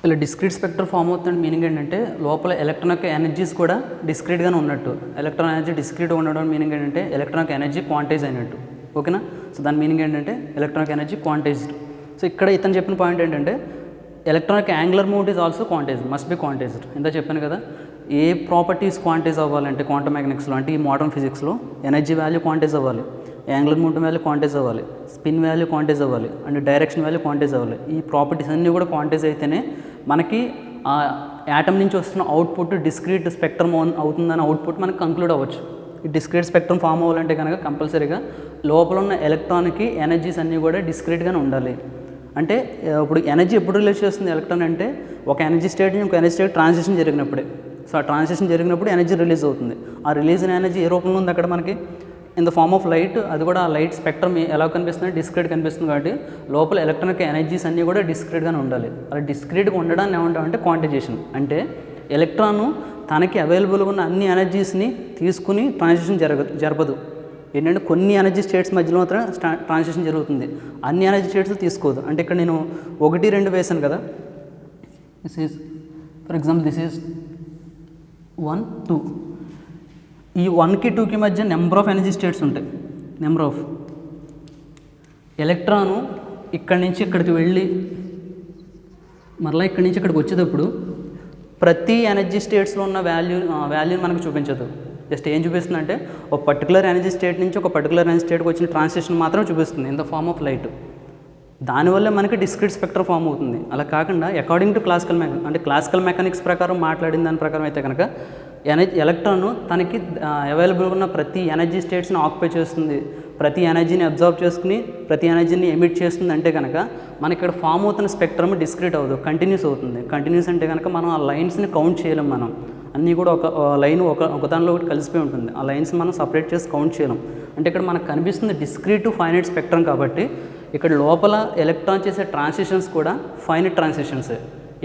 ఇలా discrete spectrum form అవుతున్న meaning ఏంటంటే లోపల ఎలక్ట్రాన్ యొక్క ఎనర్జీస్ కూడా డిస్క్రీట్గానే ఉన్నట్టు. ఎలక్ట్రాన్ ఎనర్జీ డిస్క్రీట్గా ఉండడం మీనింగ్ ఏంటంటే ఎలక్ట్రాన్ యొక్క ఎనర్జీ క్వాంటైజ్ అయినట్టు. ఓకేనా? సో దాని మీనింగ్ ఏంటంటే ఎలక్ట్రాన్ యొక్క ఎనర్జీ క్వాంటైజ్డ్. సో ఇక్కడ ఇతను చెప్పిన పాయింట్ ఏంటంటే ఎలక్ట్రాన్ యొక్క angular movement is also quantised, must be quantised. ఇంత చెప్పాను కదా, ఏ ప్రాపర్టీస్ క్వాంటైజ్ అవ్వాలంటే క్వాంటమ్ మెకానిక్స్లో అంటే ఈ మోడర్న్ ఫిజిక్స్లో ఎనర్జీ వాల్యూ క్వాంటైజ్ అవ్వాలి, యాంగులర్ మూమెంటం వాల్యూ క్వాంటైజ్ అవ్వాలి, స్పిన్ వాల్యూ క్వాంటైజ్ అవ్వాలి, అండ్ డైరెక్షన్ వాల్యూ క్వాంటైజ్ అవ్వాలి. ఈ ప్రాపర్టీస్ అన్నీ కూడా క్వాంటైజ్ అయితేనే మనకి ఆ యాటమ్ నుంచి వస్తున్న అవుట్పుట్ డిస్క్రీట్ స్పెక్ట్రమ్ అవుతుందని అవుట్పుట్ మనకు కంక్లూడ్ అవ్వచ్చు. ఈ డిస్క్రీట్ స్పెక్ట్రమ్ ఫామ్ అవ్వాలంటే కనుక కంపల్సరీగా లోపల ఉన్న ఎలక్ట్రాన్కి ఎనర్జీస్ అన్నీ కూడా డిస్క్రీట్గానే ఉండాలి. అంటే ఇప్పుడు ఎనర్జీ ఎప్పుడు రిలీజ్ చేస్తుంది ఎలక్ట్రాన్ అంటే ఒక ఎనర్జీ స్టేట్ నుంచి ఒక ఎనర్జీ స్టేట్ ట్రాన్సిషన్ జరిగినప్పుడే. సో ఆ ట్రాన్సిషన్ జరిగినప్పుడు ఎనర్జీ రిలీజ్ అవుతుంది. ఆ రిలీజ్ అయిన ఎనర్జీ ఏ రూపంలో ఉంది అక్కడ మనకి in the form of light. అది కూడా ఆ లైట్ స్పెక్ట్రమ్ ఎలా కనిపిస్తుంది, డిస్క్రీట్ కనిపిస్తుంది. కాబట్టి లోపల ఎలక్ట్రానిక్ ఎనర్జీస్ అన్నీ కూడా డిస్క్రీట్గానే ఉండాలి. అలా డిస్క్రీట్గా ఉండడాన్ని ఏమంటామంటే క్వాంటైజేషన్. అంటే ఎలక్ట్రాను తనకి అవైలబుల్గా ఉన్న అన్ని ఎనర్జీస్ని తీసుకుని ట్రాన్సిషన్ జరపదు. ఏంటంటే కొన్ని ఎనర్జీ స్టేట్స్ మధ్యలో మాత్రం ట్రాన్సిషన్ జరుగుతుంది, అన్ని ఎనర్జీ స్టేట్స్ తీసుకోదు. అంటే ఇక్కడ నేను 1, 2 వేసాను కదా, this is for example this is 1, 2. ఈ 1కి 2కి మధ్య నెంబర్ ఆఫ్ ఎనర్జీ స్టేట్స్ ఉంటాయి. నెంబర్ ఆఫ్ ఎలక్ట్రాను ఇక్కడి నుంచి ఇక్కడికి వెళ్ళి మరలా ఇక్కడి నుంచి ఇక్కడికి వచ్చేటప్పుడు ప్రతి ఎనర్జీ స్టేట్స్లో ఉన్న వాల్యూని మనకు చూపించదు. జస్ట్ ఏం చూపిస్తుంది అంటే ఒక పర్టికులర్ ఎనర్జీ స్టేట్ నుంచి ఒక పర్టికులర్ ఎనర్జీ స్టేట్కి వచ్చిన ట్రాన్సిషన్ మాత్రం చూపిస్తుంది in the form of light. దానివల్ల మనకి డిస్క్రీట్ స్పెక్ట్రమ్ ఫామ్ అవుతుంది. అలా కాకుండా అకార్డింగ్ టు క్లాసికల్ మెకానిక్స్ ప్రకారం మాట్లాడిన దాని ప్రకారం అయితే కనుక ఎలక్ట్రాన్ తనకి అవైలబుల్గా ఉన్న ప్రతి ఎనర్జీ స్టేట్స్ని ఆక్యుపై చేస్తుంది, ప్రతి ఎనర్జీని అబ్జర్వ్ చేసుకుని ప్రతి ఎనర్జీని ఎమిట్ చేస్తుంది. అంటే కనుక మనకి ఇక్కడ ఫామ్ అవుతున్న స్పెక్ట్రమ్ డిస్క్రీట్ అవ్వదు, కంటిన్యూస్ అవుతుంది. కంటిన్యూస్ అంటే కనుక మనం ఆ లైన్స్ని కౌంట్ చేయలేం. మనం అన్నీ కూడా ఒక లైన్ ఒకదానిలో ఒకటి కలిసిపోయి ఉంటుంది. ఆ లైన్స్ మనం సపరేట్ చేసి కౌంట్ చేయలేం. అంటే ఇక్కడ మనకు కనిపిస్తుంది డిస్క్రీట్ టు ఫైనైట్ స్పెక్ట్రమ్. కాబట్టి ఇక్కడ లోపల ఎలక్ట్రాన్ చేసే ట్రాన్సిషన్స్ కూడా ఫైనైట్ ట్రాన్సిషన్సే.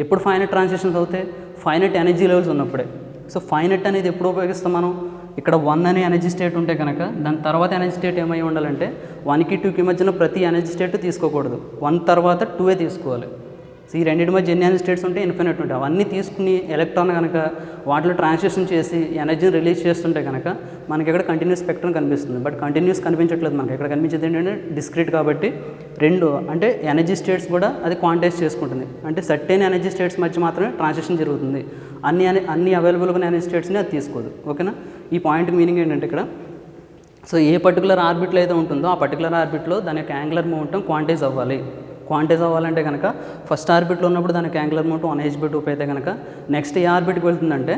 ఎప్పుడు ఫైనైట్ ట్రాన్సిషన్స్ అవుతాయి? ఫైనైట్ ఎనర్జీ లెవెల్స్ ఉన్నప్పుడే. సో ఫైనైట్ అనేది ఎప్పుడు ఉపయోగిస్తాం మనం? ఇక్కడ 1 అనే ఎనర్జీ స్టేట్ ఉంటే కనుక దాని తర్వాత ఎనర్జీ స్టేట్ ఏమై ఉండాలంటే 1కి 2కి మధ్యన ప్రతి ఎనర్జీ స్టేట్ తీసుకోకూడదు, 1 తర్వాత 2 తీసుకోవాలి. సో ఈ రెండింటి మధ్య ఎన్ని ఎనర్జీ స్టేట్స్ ఉంటే ఇన్ఫినిట్ ఉంటాయి. అవన్నీ తీసుకుని ఎలక్ట్రాన్ కనుక వాటిలో ట్రాన్సిషన్ చేసి ఎనర్జీని రిలీజ్ చేస్తుంటే కనుక మనకి ఇక్కడ కంటిన్యూస్ స్పెక్ట్రమ్ కనిపిస్తుంది. బట్ కంటిన్యూస్ కనిపించట్లేదు మనకి. ఇక్కడ కనిపించేది ఏంటంటే డిస్క్రీట్. కాబట్టి అంటే ఎనర్జీ స్టేట్స్ కూడా అది క్వాంటైజ్ చేసుకుంటుంది. అంటే సర్టెన్ ఎనర్జీ స్టేట్స్ మధ్య మాత్రమే ట్రాన్సిషన్ జరుగుతుంది. అన్ని అవైలబుల్గా ఎనర్జీ స్టేట్స్ని అది తీసుకోదు. ఓకేనా? ఈ పాయింట్ మీనింగ్ ఏంటంటే ఇక్కడ సో ఏ పర్టికులర్ ఆర్బిట్లో అయితే ఉంటుందో ఆ పర్టికులర్ ఆర్బిట్లో దాని యొక్క యాంగులర్ మూమెంటం క్వాంటైజ్ అవ్వాలి. క్వాంటైజ్ అవ్వాలంటే కనుక ఫస్ట్ ఆర్బిట్లో ఉన్నప్పుడు దానికి యాంగులర్ మూమెంటం 1h/2 అయితే కనుక నెక్స్ట్ ఏ ఆర్బిట్కి వెళ్తుందంటే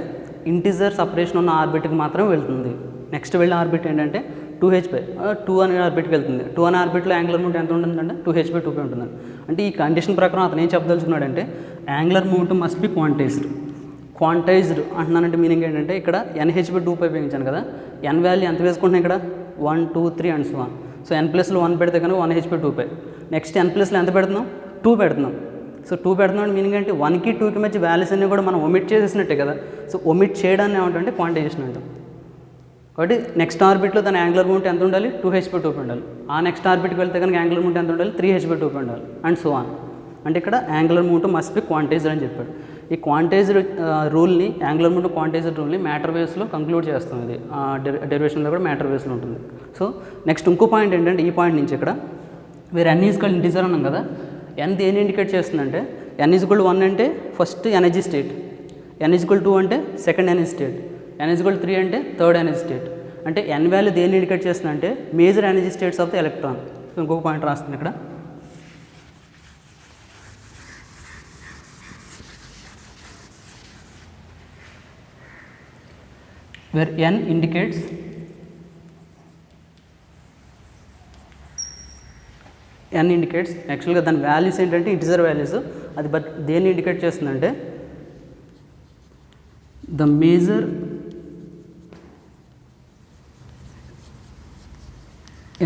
ఇంటిజర్ సపరేషన్ ఉన్న ఆర్బిట్కి మాత్రమే వెళ్తుంది. నెక్స్ట్ వెళ్ళే ఆర్బిట్ ఏంటంటే 2 అనే ఆర్బిట్కి వెళ్తుంది. 2 అనే ఆర్బిట్లో యాంగులర్ మూమెంట్ ఎంత ఉంటుందంటే 2h/2 ఉంటుందండి. అంటే ఈ కండిషన్ ప్రకారం అతను ఏం చెప్పదలుచుకున్నాడంటే angular momentum must be quantized అంటున్నానంటే మీనింగ్ ఏంటంటే ఇక్కడ NH/2 ఉపయోగించాను కదా, n వాల్యూ ఎంత వేసుకుంటున్నాయి ఇక్కడ 1, 2, 3 and so on. So n+1 పెడితే కనుక 1h/2. నెక్స్ట్ n+లో ఎంత పెడుతున్నాం? 2 పెడుతున్నాం. సో 2 పెడుతున్నాం మీనింగ్ అంటే 1కి 2కి మధ్య వాల్యూస్ అన్నీ కూడా మనం ఒమిట్ చేసేసినట్టే కదా. సో ఒమిట్ చేయడాన్ని ఏమంటే క్వాంటైజేషన్ అంటాం. కాబట్టి నెక్స్ట్ ఆర్బిట్లో దాని యాంగులర్ మూమెంట్ ఎంత ఉండాలి? 2h/2 ఉండాలి. ఆ నెక్స్ట్ ఆర్బిట్కి వెళ్తే కనుక యాంగులర్ మూమెంట్ ఎంత ఉండాలి? 3h/2 ఉండాలి అండ్ సో ఆన్. అంటే ఇక్కడ angular moment must be quantized అని చెప్పాడు. ఈ క్వాంటైజ్డ్ రూల్ని, యాంగులర్ మూమెంట్ క్వాంటైజ్డ్ రూల్ని మ్యాటర్ వేవ్స్లో కంక్లూడ్ చేస్తాం. ఇది డెరివేషన్లో కూడా మ్యాటర్ వేవ్స్లో ఉంటుంది. సో నెక్స్ట్ ఇంకో పాయింట్ ఏంటంటే ఈ పాయింట్ నుంచి ఇక్కడ వేరే n ఈక్వల్ ఇంటిజర్ అన్నాం కదా, n దేని ఇండికేట్ చేస్తుందంటే n=1 అంటే ఫస్ట్ ఎనర్జీ స్టేట్, n=2 అంటే సెకండ్ ఎనర్జీ స్టేట్, n=3 అంటే థర్డ్ ఎనర్జీ స్టేట్. అంటే n వాల్యూ దేన్ని ఇండికేట్ చేస్తుందంటే major energy states of the electron. So ఇంకొక పాయింట్ రాస్తుంది ఇక్కడ, where n indicates యాక్చువల్గా దాని వాల్యూస్ ఏంటంటే ఇంటిజర్ వాల్యూస్. అది బట్ దేన్ని ఇండికేట్ చేస్తుందంటే the major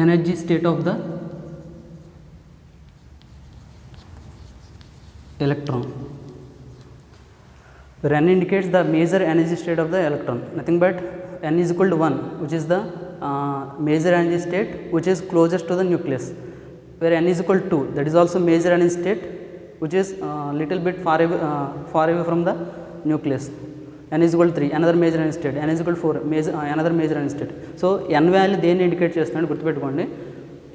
energy state of the electron. where n indicates the major energy state of the electron, nothing but n=1, which is the major energy state which is closest to the nucleus, where n=2, that is also major energy state which is little bit far away from the nucleus. N is equal to 3, another major energy state. N is equal to 4, another major energy state. So n value దేన్ని indicate చేస్తున్నాడు గుర్తుపెట్టుకోండి,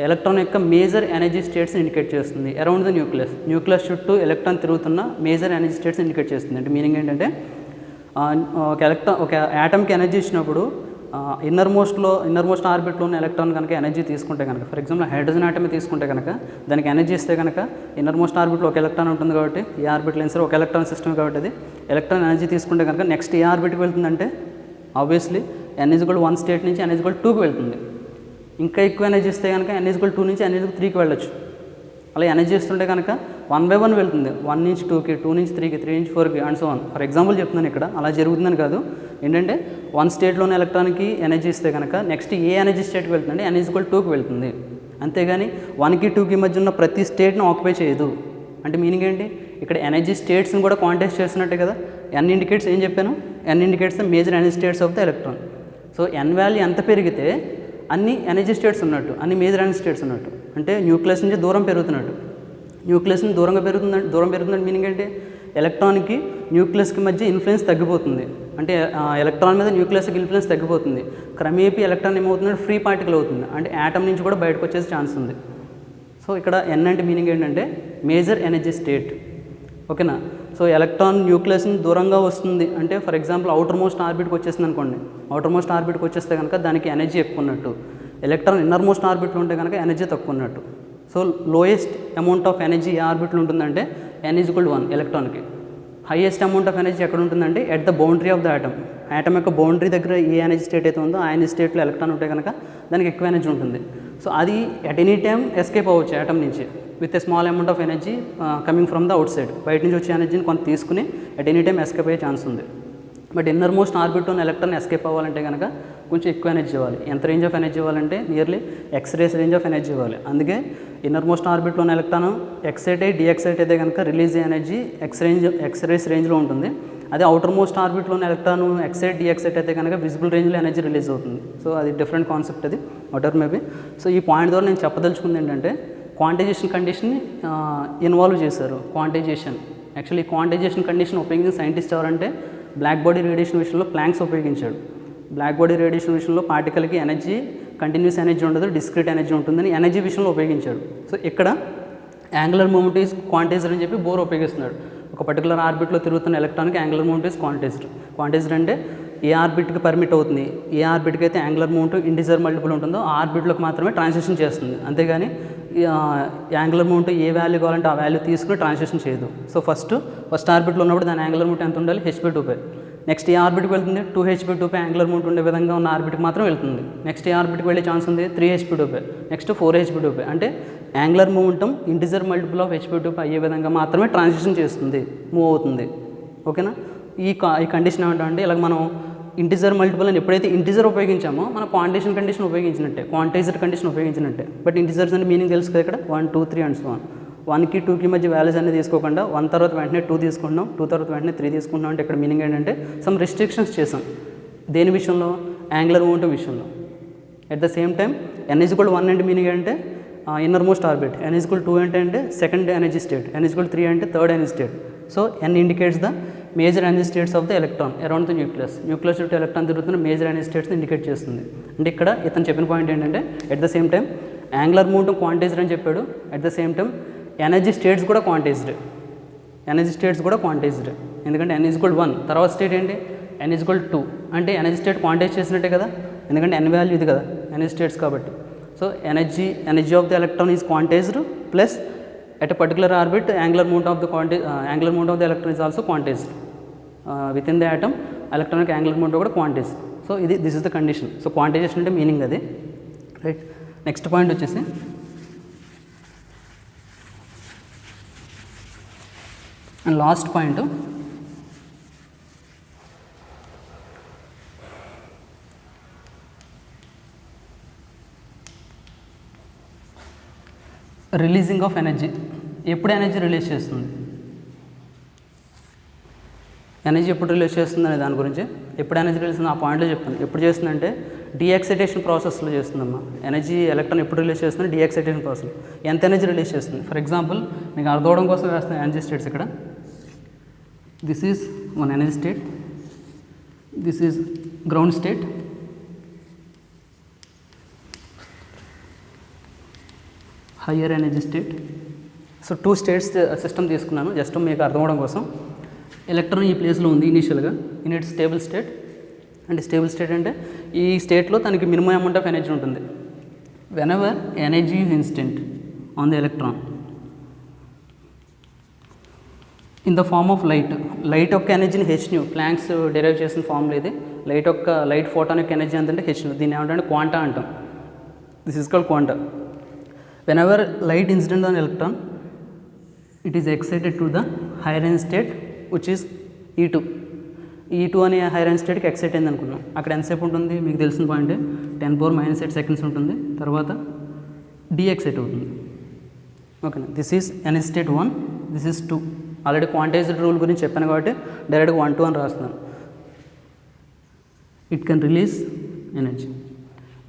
electron యొక్క major energy స్టేట్స్ని indicate చేస్తుంది around the nucleus చుట్టూ electron తిరుగుతున్న major energy states indicate చేస్తుంది. అంటే meaning ఏంటంటే ఒక యాటమ్కి ఎనర్జీ ఇచ్చినప్పుడు ఇన్నర్ మోస్ట్ ఆర్బిట్లో ఉన్న ఎలక్ట్రాన్ కనుక ఎనర్జీ తీసుకుంటే కనుక, ఫర్ ఎగ్జాంపుల్ హైడ్రోజన్ ఆటమ్ తీసుకుంటే కనుక దానికి ఎనర్జీ ఇస్తే కనుక ఇన్నర్ మోస్ట్ ఆర్బిట్లో ఒక ఎలక్ట్రాన్ ఉంటుంది కాబట్టి ఈ ఆర్బిట్లో సరే ఒక ఎలక్ట్రాన్ సిస్టమ్ కాబట్టి అది ఎలక్ట్రాన్ ఎనర్జీ తీసుకుంటే కనుక నెక్స్ట్ ఏ ఆర్బిట్కి వెళ్తుందంటే ఆబ్వియస్లీ n = 1 స్టేట్ నుంచి n = 2కి వెళ్తుంది. ఇంకా ఎక్కువ ఎనర్జీ ఇస్తే కనుక n = 2 నుంచి n = 3కి వెళ్ళొచ్చు. అలా ఎనర్జీ ఇస్తుంటే కనుక 1 by 1 వెళ్తుంది, 1 నుంచి 2కి, 2 నుంచి 3కి, 3 నుంచి 4కి and so on. For example చెప్తున్నాను ఇక్కడ, అలా జరుగుతుందని కాదు. ఏంటంటే 1 స్టేట్లోని ఎలక్ట్రాన్కి ఎనర్జీ ఇస్తే కనుక నెక్స్ట్ ఏ ఎనర్జీ స్టేట్కి వెళ్తుందంటే n = 2కి వెళ్తుంది. అంతేగాని 1కి 2కి మధ్య ఉన్న ప్రతి స్టేట్ను ఆక్యుపై చేయదు. అంటే మీనింగ్ ఏంటి, ఇక్కడ ఎనర్జీ స్టేట్స్ని కూడా కాంటెస్ట్ చేస్తున్నట్టే కదా. n ఇండికేట్స్ ఏం చెప్పాను, n indicates the major energy states of the electron. So n value ఎంత పెరిగితే అన్ని ఎనర్జీ స్టేట్స్ ఉన్నట్టు, అన్ని మేజర్ ఎనర్జీ స్టేట్స్ ఉన్నట్టు. అంటే న్యూక్లియస్ నుంచి దూరం పెరుగుతున్నట్టు. న్యూక్లియస్ నుంచి దూరం పెరుగుతుందంటే మీనింగ్ ఏంటి, ఎలక్ట్రాన్కి న్యూక్లియస్కి మధ్య ఇన్ఫ్లుయెన్స్ తగ్గిపోతుంది. అంటే ఎలక్ట్రాన్ మీద న్యూక్లియస్కి ఇన్ఫ్లుయెన్స్ తగ్గిపోతుంది. క్రమేపీ ఎలక్ట్రాన్ ఏమవుతుందంటే ఫ్రీ పార్టికల్ అవుతుంది. అంటే యాటమ్ నుంచి కూడా బయటకు వచ్చేసే ఛాన్స్ ఉంది. సో ఇక్కడ n అంటే మీనింగ్ ఏంటంటే మేజర్ ఎనర్జీ స్టేట్. ఓకేనా. సో ఎలక్ట్రాన్ న్యూక్లియస్ నుంచి దూరంగా వస్తుంది అంటే ఫర్ ఎగ్జాంపుల్ అవుటర్ మోస్ట్ ఆర్బిట్కి వచ్చేసింది అనుకోండి, అవుటర్ మోస్ట్ ఆర్బిట్కి వచ్చేస్తే కనుక దానికి ఎనర్జీ ఎక్కువ ఉన్నట్టు. ఎలక్ట్రాన్ ఇన్నర్ మోస్ట్ ఆర్బిట్లో ఉంటే కనుక ఎనర్జీ తక్కువ ఉన్నట్టు. So lowest amount of energy ఏ ఆర్బిట్లో ఉంటుందంటే n = 1 ఎలక్ట్రాన్కి. హైయెస్ట్ అమౌంట్ ఆఫ్ ఎనర్జీ ఎక్కడ ఉంటుందంటే at the boundary of the atom. Atom యొక్క బౌండరీ దగ్గర ఏ ఎనర్జీ స్టేట్ అయితే ఉందో ఆ ఎనర్జీ స్టేట్లో ఎలక్ట్రాన్ ఉంటే కనుక దానికి ఎక్కువ ఎనర్జీ ఉంటుంది. సో అది అట్ ఎనీ టైమ్ ఎస్కేప్ అవ్వచ్చు యాటమ్ నుంచి with a small amount of energy coming from the out side. బయట నుంచి వచ్చే ఎనర్జీని కొంత తీసుకుని అట్ ఎనీ టైమ్ ఎస్కేప్ అయ్యే ఛాన్స్ ఉంది. బట్ ఇన్నర్ మోస్ట్ ఆర్బిట్లో ఉన్న ఎలక్ట్రాన్ ఎస్కేప్ అవ్వాలంటే కనుక కొంచెం ఎక్కువ ఎనర్జీ ఇవ్వాలి. ఎంత రేంజ్ ఆఫ్ ఎనర్జీ ఇవ్వాలంటే nearly x rays range of energy ఇవ్వాలి. అందుకే ఇన్నర్ మోస్ట్ ఆర్బిట్లో ఉన్న ఎలక్ట్రాన్ ఎక్సైట్ అయ్యి డిఎక్సైట్ అయితే కనుక రిలీజ్ అయ్యే ఎనర్జీ ఎక్స్రేస్ రేంజ్లో ఉంటుంది. అదే అవుటర్ మోస్ట్ ఆర్బిట్లో ఉన్న ఎలక్ట్రాన్ ఎక్సైట్ డిఎక్సైట్ అయితే కనుక విజిబుల్ రేంజ్లో ఎనర్జీ రిలీజ్ అవుతుంది. సో అది డిఫరెంట్ కాన్సెప్ట్, అది వాటర్ మేబీ. సో ఈ పాయింట్ ద్వారా నేను చెప్పదలుచుకుంది ఏంటంటే క్వాంటైజేషన్ కండిషన్ని ఇన్వాల్వ్ చేశారు. యాక్చువల్లీ క్వాంటైజేషన్ కండిషన్ ఉపయోగించిన సైంటిస్ట్ ఎవరంటే బ్లాక్ బాడీ రేడియేషన్ విషయంలో ప్లాంక్స్ ఉపయోగించాడు. బ్లాక్ బాడీ రేడియేషన్ విషయంలో పార్టికల్కి ఎనర్జీ కంటిన్యూస్ ఎనర్జీ ఉండదు, డిస్క్రీట్ ఎనర్జీ ఉంటుందని ఎనర్జీ విషయంలో ఉపయోగించాడు. సో ఇక్కడ యాంగులర్ మూమెంట్ ఈజ్ క్వాంటైజ్డ్ అని చెప్పి బోర్ ఉపయోగిస్తున్నాడు. ఒక పర్టికులర్ ఆర్బిట్లో తిరుగుతున్న ఎలక్ట్రాన్కి యాంగులర్ మూమెంట్ ఈజ్ క్వాంటైజ్డ్ అంటే ఏ ఆర్బిట్కి పర్మిట్ అవుతుంది, ఏ ఆర్బిట్కి అయితే యాంగులర్ మూమెంట్ ఇంటిజర్ మల్టిపుల్ ఉంటుందో ఆ ఆర్బిట్లోకి మాత్రమే ట్రాన్సిషన్ చేస్తుంది. అంతేగాని యాంగులర్ మూమెంట్ ఏ వాల్యూ కావాలంటే ఆ వాల్యూ తీసుకుని ట్రాన్సిషన్ చేయదు. సో ఫస్ట్ ఆర్బిట్లో ఉన్నప్పుడు దాని యాంగులర్ మూమెంట్ ఎంత ఉండాలి, h/2π. నెక్స్ట్ ఏ ఆర్బిట్కి వెళ్తుంది, 2h/2π యాంగులర్ మూమెంట్ ఉండే విధంగా ఉన్న ఆర్బిట్కి మాత్రం వెళ్తుంది. నెక్స్ట్ ఏ ఆర్బిట్కి వెళ్ళే ఛాన్స్ ఉంది, 3h/2π. Next 4h/2π. అంటే angular momentum integer multiple of h/2π అయ్యే విధంగా మాత్రమే ట్రాన్సిషన్ చేస్తుంది, మూవ్ అవుతుంది. ఓకేనా. ఈ కండిషన్ ఏమంటే ఇలాగ మనం ఇంటిజర్ మల్టిపుల్ అని ఎప్పుడైతే ఇంటిజర్ ఉపయోగించామో మన క్వాంటైజేషన్ కండిషన్ ఉపయోగించినట్టే. బట్ ఇంటిజర్స్ అంటే మీనింగ్ తెలుసు కదా, ఇక్కడ 1, 2, 3 అండ్ సో ఆన్. 1కి 2కి మధ్య వాల్యూస్ అన్ని తీసుకోకుండా 1 తర్వాత వెంటనే 2 తీసుకుంటున్నాం, 2 తర్వాత వెంటనే 3 తీసుకుంటున్నాం. అంటే ఇక్కడ మీనింగ్ ఏంటంటే సమ్ రిస్ట్రిక్షన్స్ చేసాం. దేని విషయంలో, యాంగులర్ మూమెంటం విషయంలో. At the same time n = 1 అంటే మీనింగ్ అంటే ఇన్నర్ మోస్ట్ ఆర్బిట్, n = 2 అంటే సెకండ్ ఎనర్జీ స్టేట్, n = 3 అంటే third energy state. So n indicates the major energy states of the electron around the nucleus చుట్టూ electron తిరుగుతున్న major energy స్టేట్స్ని indicate చేస్తుంది. అంటే ఇక్కడ ఇతను చెప్పిన పాయింట్ ఏంటంటే at the same time angular momentum quantised అని చెప్పాడు. At the same time energy states కూడా క్వాంటైజ్డ్. ఎందుకంటే n = 1 తర్వాత స్టేట్ ఏంటి, n = 2 అంటే ఎనర్జీ స్టేట్ క్వాంటైజ్ చేసినట్టే కదా, ఎందుకంటే n వాల్యూ ఇది కదా ఎనర్జీ స్టేట్స్ కాబట్టి. So energy of the electron is quantised plus at a particular orbit angular moment of the electron is also quantized. Within the atom electronic angular moment కూడా quantized. So this is the condition. So quantization అంటే meaning అది, right. Next point వచ్చేసి and last point releasing of energy. ఎప్పుడు energy release చేస్తుంది, energy ఎప్పుడు release చేస్తుంది అనే దాని గురించి ఎప్పుడు ఎనర్జీ రిలీజ్ ఆ పాయింట్లో చెప్తాను. ఎప్పుడు చేస్తుందంటే డీఎక్సైటేషన్ ప్రాసెస్లో చేస్తుందమ్మా. ఎనర్జీ ఎలక్ట్రాన్ ఎప్పుడు రిలీజ్ చేస్తుంది? డీఎక్సైటేషన్ ప్రాసెస్. ఎంత ఎనర్జీ రిలీజ్ చేస్తుంది? ఫర్ ఎగ్జాంపుల్ మీకు అర్థం అవడం కోసం వేస్తాను ఎనర్జీ స్టేట్స్. ఇక్కడ this is one energy state, this is ground state, higher energy state. So 2 states system తీసుకున్నాను జస్ట్ మీకు అర్థం అవడం కోసం. ఎలక్ట్రాన్ ఈ ప్లేస్లో ఉంది ఇనీషియల్గా ఇన్ ఇట్ స్టేబుల్ స్టేట్. అంటే స్టేబుల్ స్టేట్ అంటే ఈ స్టేట్లో తనకి మినిమం అమౌంట్ ఆఫ్ ఎనర్జీ ఉంటుంది. When ever energy is incident on the electron in the form of light. Light యొక్క ఎనర్జీని హెచ్న్యూ, ప్లాంక్స్ డెరైవ్ చేసిన ఫార్ములా ఇది. లైట్ ఫోటాన్ యొక్క ఎనర్జీ అంతంటే హెచ్న్యూ. దీన్ని ఏమంటే క్వాంటా అంటాం. This is called quanta. When ever light incident on electron it is excited to the higher energy state which is E2. E2 అనే hire energy స్టేట్కి excite అయింది అనుకున్నాం. అక్కడ ఎంతసేపు ఉంటుంది మీకు తెలిసిన పాయింటే 10⁻⁸ సెకండ్స్ ఉంటుంది. తర్వాత డీఎక్సైట్ అవుతుంది. ఓకేనా. This is energy state 1, this is 2. Already quantized rule గురించి చెప్పాను కాబట్టి డైరెక్ట్గా 1, 2 అని రాస్తున్నాను. It can release energy.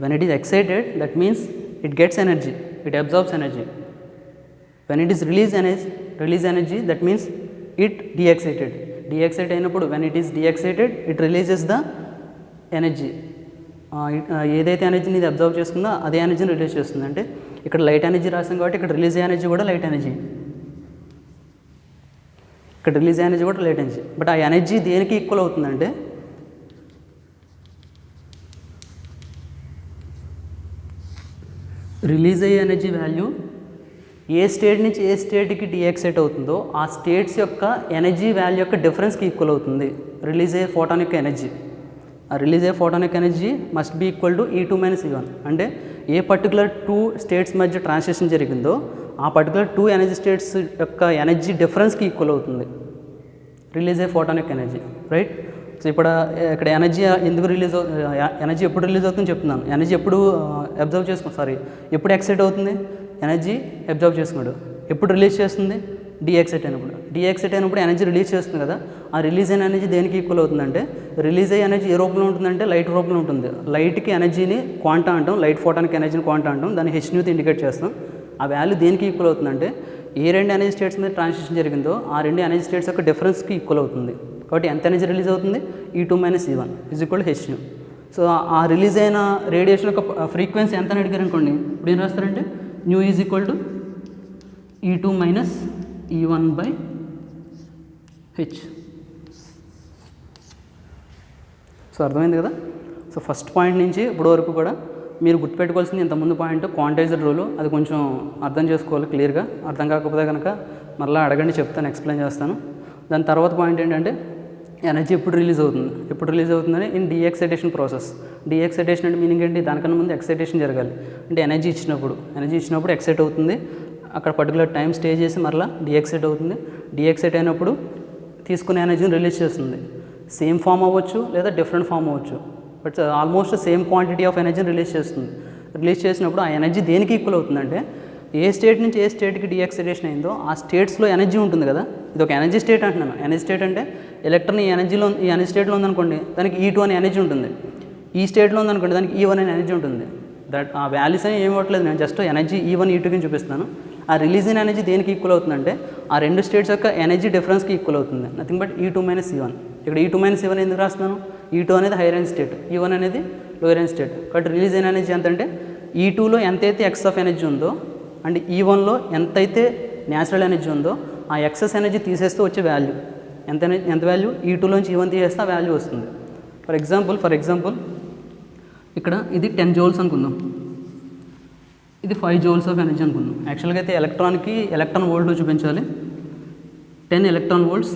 When it is excited that means it gets energy, it absorbs energy. When it is release energy that means it deexcited. Deexcite అయినప్పుడు when it is deexcited it releases the energy. ఏదైతే ఎనర్జీని ఇది observe చేసుకుందో అదే ఎనర్జీని release చేస్తుంది. అంటే ఇక్కడ light energy రాసాం కాబట్టి ఇక్కడ రిలీజ్ అయ్యే ఎనర్జీ కూడా లైట్ ఎనర్జీ. ఇక్కడ రిలీజ్ అయ్యే ఎనర్జీ కూడా లైట్ ఎనర్జీ. బట్ ఆ ఎనర్జీ దేనికి ఈక్వల్ అవుతుందంటే రిలీజ్ అయ్యే ఎనర్జీ వాల్యూ ఏ స్టేట్ నుంచి ఏ స్టేట్కి డీఎక్సైట్ అవుతుందో ఆ స్టేట్స్ యొక్క ఎనర్జీ వాల్యూ యొక్క డిఫరెన్స్కి ఈక్వల్ అవుతుంది రిలీజ్ అయ్యే ఫోటాన్ యొక్క ఎనర్జీ. ఆ రిలీజ్ అయ్యే ఫోటాన్ యొక్క energy must be equal to E2 - E1. అంటే ఏ పర్టికులర్ 2 స్టేట్స్ మధ్య ట్రాన్సిషన్ జరిగిందో ఆ పర్టికులర్ 2 ఎనర్జీ స్టేట్స్ యొక్క ఎనర్జీ డిఫరెన్స్కి ఈక్వల్ అవుతుంది రిలీజ్ అయ్యే ఫోటాన్ యొక్క ఎనర్జీ. రైట్. సో ఇక్కడ ఎనర్జీ ఎందుకు ఎనర్జీ ఎప్పుడు రిలీజ్ అవుతుందని చెప్తున్నాను. ఎనర్జీ ఎప్పుడు ఎప్పుడు ఎక్సైట్ అవుతుంది? ఎనర్జీ అబ్జర్వ్ చేసుకున్నాడు. ఎప్పుడు రిలీజ్ చేస్తుంది? డీఎక్సైట్ అయినప్పుడు. డీఎక్సైట్ అయినప్పుడు ఎనర్జీ రిలీజ్ చేస్తుంది కదా. ఆ రిలీజ్ అయిన ఎనర్జీ దేనికి ఈక్వల్ అవుతుందంటే రిలీజ్ అయ్యే ఎనర్జీ ఏ రూపంలో ఉంటుందంటే లైట్ రూపంలో ఉంటుంది. లైట్కి ఎనర్జీని క్వాంటా అంటాం, లైట్ ఫోటాన్కి ఎనర్జీని క్వాంటా అంటాం. దాన్ని హెచ్న్యూతో ఇండికేట్ చేస్తాం. ఆ వాల్యూ దేనికి ఈక్వల్ అవుతుందంటే ఏ 2 ఎనర్జీ స్టేట్స్ మీద ట్రాన్సిషన్ జరిగిందో ఆ 2 ఎనర్జీ స్టేట్స్ యొక్క డిఫరెన్స్కి ఈక్వల్ అవుతుంది. కాబట్టి ఎంత ఎనర్జీ రిలీజ్ అవుతుంది? E2 - E1 is h nu. So ఆ రిలీజ్ అయిన రేడియేషన్ యొక్క ఫ్రీక్వెన్సీ ఎంత అని అడిగారు అనుకోండి, ఇప్పుడు ఏం రాస్తారంటే nu is equal to E2 - E1/h. So అర్థమైంది కదా. సో ఫస్ట్ పాయింట్ నుంచి ఇప్పుడు వరకు కూడా మీరు గుర్తుపెట్టుకోవాల్సింది ఇంతకుముందు పాయింట్ క్వాంటైజ్డ్ రూలు. అది కొంచెం అర్థం చేసుకోవాలి క్లియర్గా. అర్థం కాకపోతే కనుక మళ్ళీ అడగండి, చెప్తాను, ఎక్స్ప్లెయిన్ చేస్తాను. దాని తర్వాత పాయింట్ ఏంటంటే ఎనర్జీ ఎప్పుడు రిలీజ్ అవుతుందని ఇన్ డీఎక్సైటేషన్ ప్రాసెస్. డీఎక్సైటేషన్ అంటే మీనింగ్ ఏంటి? దానికన్నా ముందు ఎక్సైటేషన్ జరగాలి. అంటే ఎనర్జీ ఇచ్చినప్పుడు ఎక్సైట్ అవుతుంది. అక్కడ పర్టికులర్ టైం స్టే చేసి మరలా డీఎక్సైట్ అవుతుంది. డీఎక్సైట్ అయినప్పుడు తీసుకునే ఎనర్జీని రిలీజ్ చేస్తుంది. సేమ్ ఫామ్ అవ్వచ్చు లేదా డిఫరెంట్ ఫామ్ అవ్వచ్చు, but almost same quantity of ఎనర్జీని రిలీజ్ చేస్తుంది. రిలీజ్ చేసినప్పుడు ఆ ఎనర్జీ దేనికి ఈక్వల్ అవుతుందంటే ఏ స్టేట్ నుంచి ఏ స్టేట్కి డీఎక్సైటేషన్ అయిందో ఆ స్టేట్స్లో ఎనర్జీ ఉంటుంది కదా. ఇది ఒక ఎనర్జీ స్టేట్ అంటున్నాను. ఎనర్జీ స్టేట్ అంటే ఎలక్ట్రాన్ ఈ ఎనర్జీ స్టేట్లో ఉందనుకోండి దానికి E2 అనే ఎనర్జీ ఉంటుంది. ఈ స్టేట్లో ఉందనుకోండి దానికి E1 అనే ఎనర్జీ ఉంటుంది. ఆ వాల్యూస్ అని ఏమి ఇవ్వట్లేదు, నేను జస్ట్ ఎనర్జీ E1 E2 కి చూపిస్తున్నాను. ఆ రిలీజ్ అయిన ఎనర్జీ దేనికి ఈక్వల్ అవుతుందంటే ఆ 2 స్టేట్స్ యొక్క ఎనర్జీ డిఫరెన్స్కి ఈక్వల్ అవుతుంది. Nothing but E2 - E1. ఇక్కడ E2 - E1 ఎందుకు రాస్తున్నాను? E2 అనేది హైయర్ ఎనర్జీ స్టేట్, E1 అనేది లోయర్ ఎనర్జీ స్టేట్. కాబట్టి రిలీజ్ అయిన ఎనర్జీ ఎంత అంటే E2లో ఎంతైతే ఎక్స్ ఆఫ్ ఎనర్జీ ఉందో అండ్ E1లో ఎంతైతే న్యాచురల్ ఎనర్జీ ఉందో ఆ ఎక్సెస్ ఎనర్జీ తీసేస్తే వచ్చే వాల్యూ ఎంత వాల్యూ? E2లోంచి E1 తీసేస్తే ఆ వాల్యూ వస్తుంది. ఫర్ ఎగ్జాంపుల్ ఇక్కడ ఇది 10 జౌల్స్ అనుకుందాం, ఇది 5 జౌల్స్ ఆఫ్ ఎనర్జీ అనుకుందాం. యాక్చువల్గా అయితే ఎలక్ట్రాన్ వోల్ట్లో చూపించాలి. 10 ఎలక్ట్రాన్ వోల్ట్స్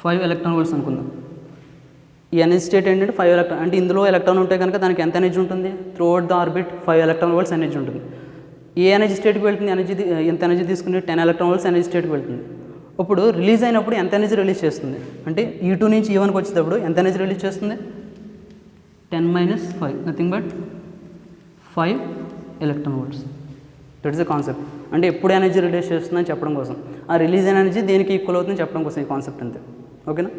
5 ఎలక్ట్రాన్ వోల్ట్స్ అనుకుందాం. ఈ ఎనర్జీ స్టేట్ ఏంటంటే 5 ఎలక్ట్రాన్, అంటే ఇందులో ఎలక్ట్రాన్ ఉంటే కనుక దానికి ఎంత ఎనర్జీ ఉంటుంది? Through out the orbit 5 electron volts energy ఉంటుంది. ఏ ఎనర్జీ స్టేట్కి వెళ్తుంది? ఎంత ఎనర్జీ తీసుకుంటే 10 ఎలక్ట్రాన్ వోల్ట్స్ ఎనర్జీ స్టేట్కి వెళ్తుంది. ఇప్పుడు రిలీజ్ అయినప్పుడు ఎంత ఎనర్జీ రిలీజ్ చేస్తుంది అంటే E2 నుంచి E1కి వచ్చేటప్పుడు ఎంత ఎనర్జీ రిలీజ్ చేస్తుంది? 10 - 5 nothing but 5 electron volts. That is the concept. అంటే ఎప్పుడు ఎనర్జీ రిలీజ్ చేస్తుందని చెప్పడం కోసం, ఆ రిలీజ్ అయిన ఎనర్జీ దేనికి ఈక్వల్ అవుతుందని చెప్పడం కోసం ఈ కాన్సెప్ట్ అంతే. ఓకేనా?